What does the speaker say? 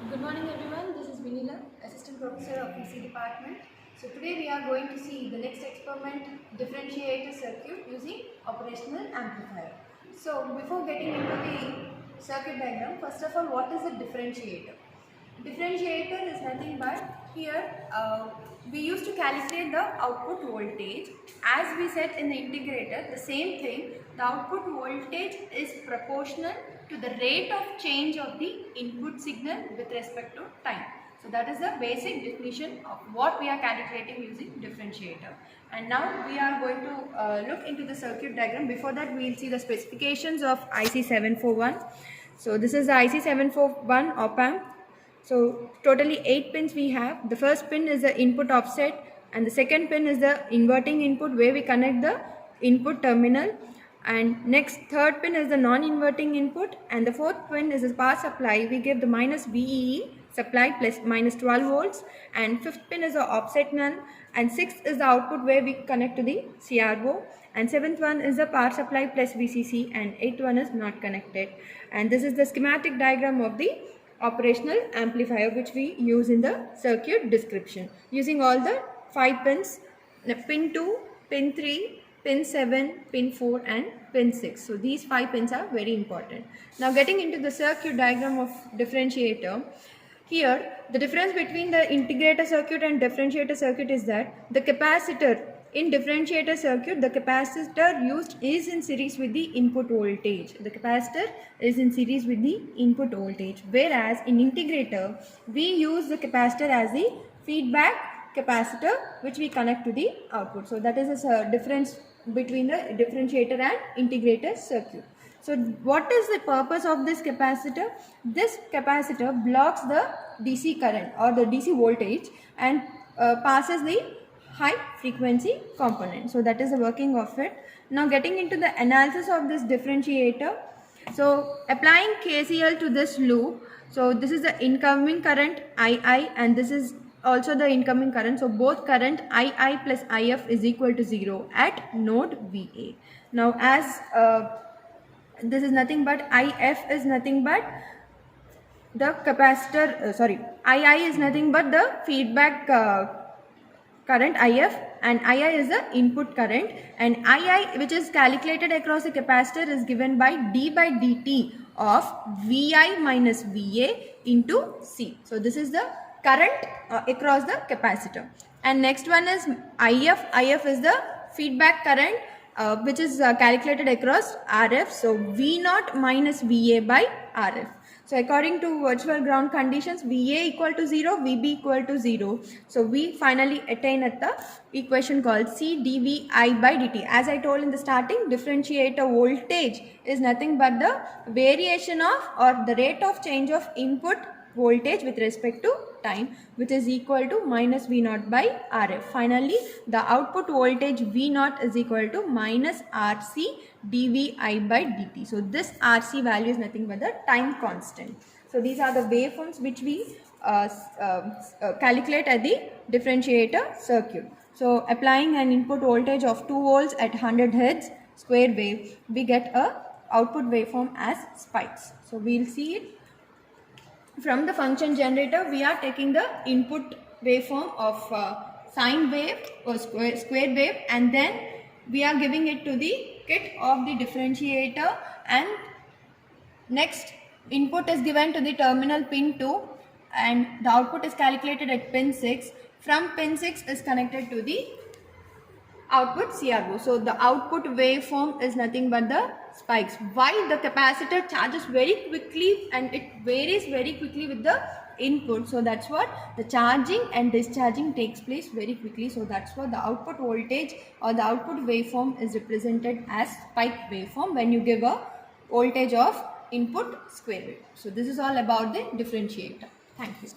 Good morning everyone, this is Vinila, Assistant Professor of PC Department. So today we are going to see the next experiment, differentiator circuit using operational amplifier. So before getting into the circuit diagram, first of all, what is a differentiator? Differentiator is nothing but here we used to calibrate the output voltage. As we said in the integrator, the same thing, the output voltage is proportional to the rate of change of the input signal with respect to time. So that is the basic definition of what we are calculating using differentiator. And now we are going to look into the circuit diagram. Before that, we will see the specifications of IC741. So this is the IC741 op-amp. So totally 8 pins we have. The first pin is the input offset and the second pin is the inverting input where we connect the input terminal, and next third pin is the non-inverting input, and the fourth pin is the power supply. We give the minus VEE supply plus minus 12 volts, and fifth pin is the offset null, and sixth is the output where we connect to the CRO, and seventh one is the power supply plus VCC, and eighth one is not connected. And this is the schematic diagram of the operational amplifier which we use in the circuit description, using all the 5 pins, pin 2, pin 3, pin 7, pin 4 and pin 6. So these 5 pins are very important. Now getting into the circuit diagram of differentiator, here the difference between the integrator circuit and differentiator circuit is that the capacitor in differentiator circuit, the capacitor used is in series with the input voltage. The capacitor is in series with the input voltage. Whereas in integrator, we use the capacitor as the feedback capacitor which we connect to the output. So that is a difference between the differentiator and integrator circuit. So what is the purpose of this capacitor? This capacitor blocks the DC current or the DC voltage and passes the high frequency component. So that is the working of it. Now getting into the analysis of this differentiator. So applying KCL to this loop. So this is the incoming current II and this is also the incoming current. So both current II plus IF is equal to 0 at node VA. Now as this is nothing but IF is nothing but the capacitor, II is nothing but the feedback current IF, and II is the input current, and II which is calculated across the capacitor is given by d by dt of Vi minus Va into C. So this is the current across the capacitor. And next one is IF. IF is the feedback current which is calculated across RF. So V0 minus Va by RF. So according to virtual ground conditions, Va equal to 0, Vb equal to 0. So we finally attain at the equation called C dVi by dt. As I told in the starting, differentiator voltage is nothing but the variation of or the rate of change of input voltage with respect to time, which is equal to minus V0 by RF. Finally, the output voltage V0 is equal to minus RC dVi by dt. So this RC value is nothing but the time constant. So these are the waveforms which we calculate at the differentiator circuit. So applying an input voltage of 2 volts at 100 Hz square wave, we get a output waveform as spikes. So we will see it. From the function generator, we are taking the input waveform of sine wave or square wave, and then we are giving it to the kit of the differentiator, and next input is given to the terminal pin 2 and the output is calculated at pin 6. From pin 6 is connected to the output CRO. So the output waveform is nothing but the spikes. While the capacitor charges very quickly and it varies very quickly with the input. So that's what the charging and discharging takes place very quickly. So that's what the output voltage or the output waveform is represented as spike waveform when you give a voltage of input square wave. So this is all about the differentiator. Thank you.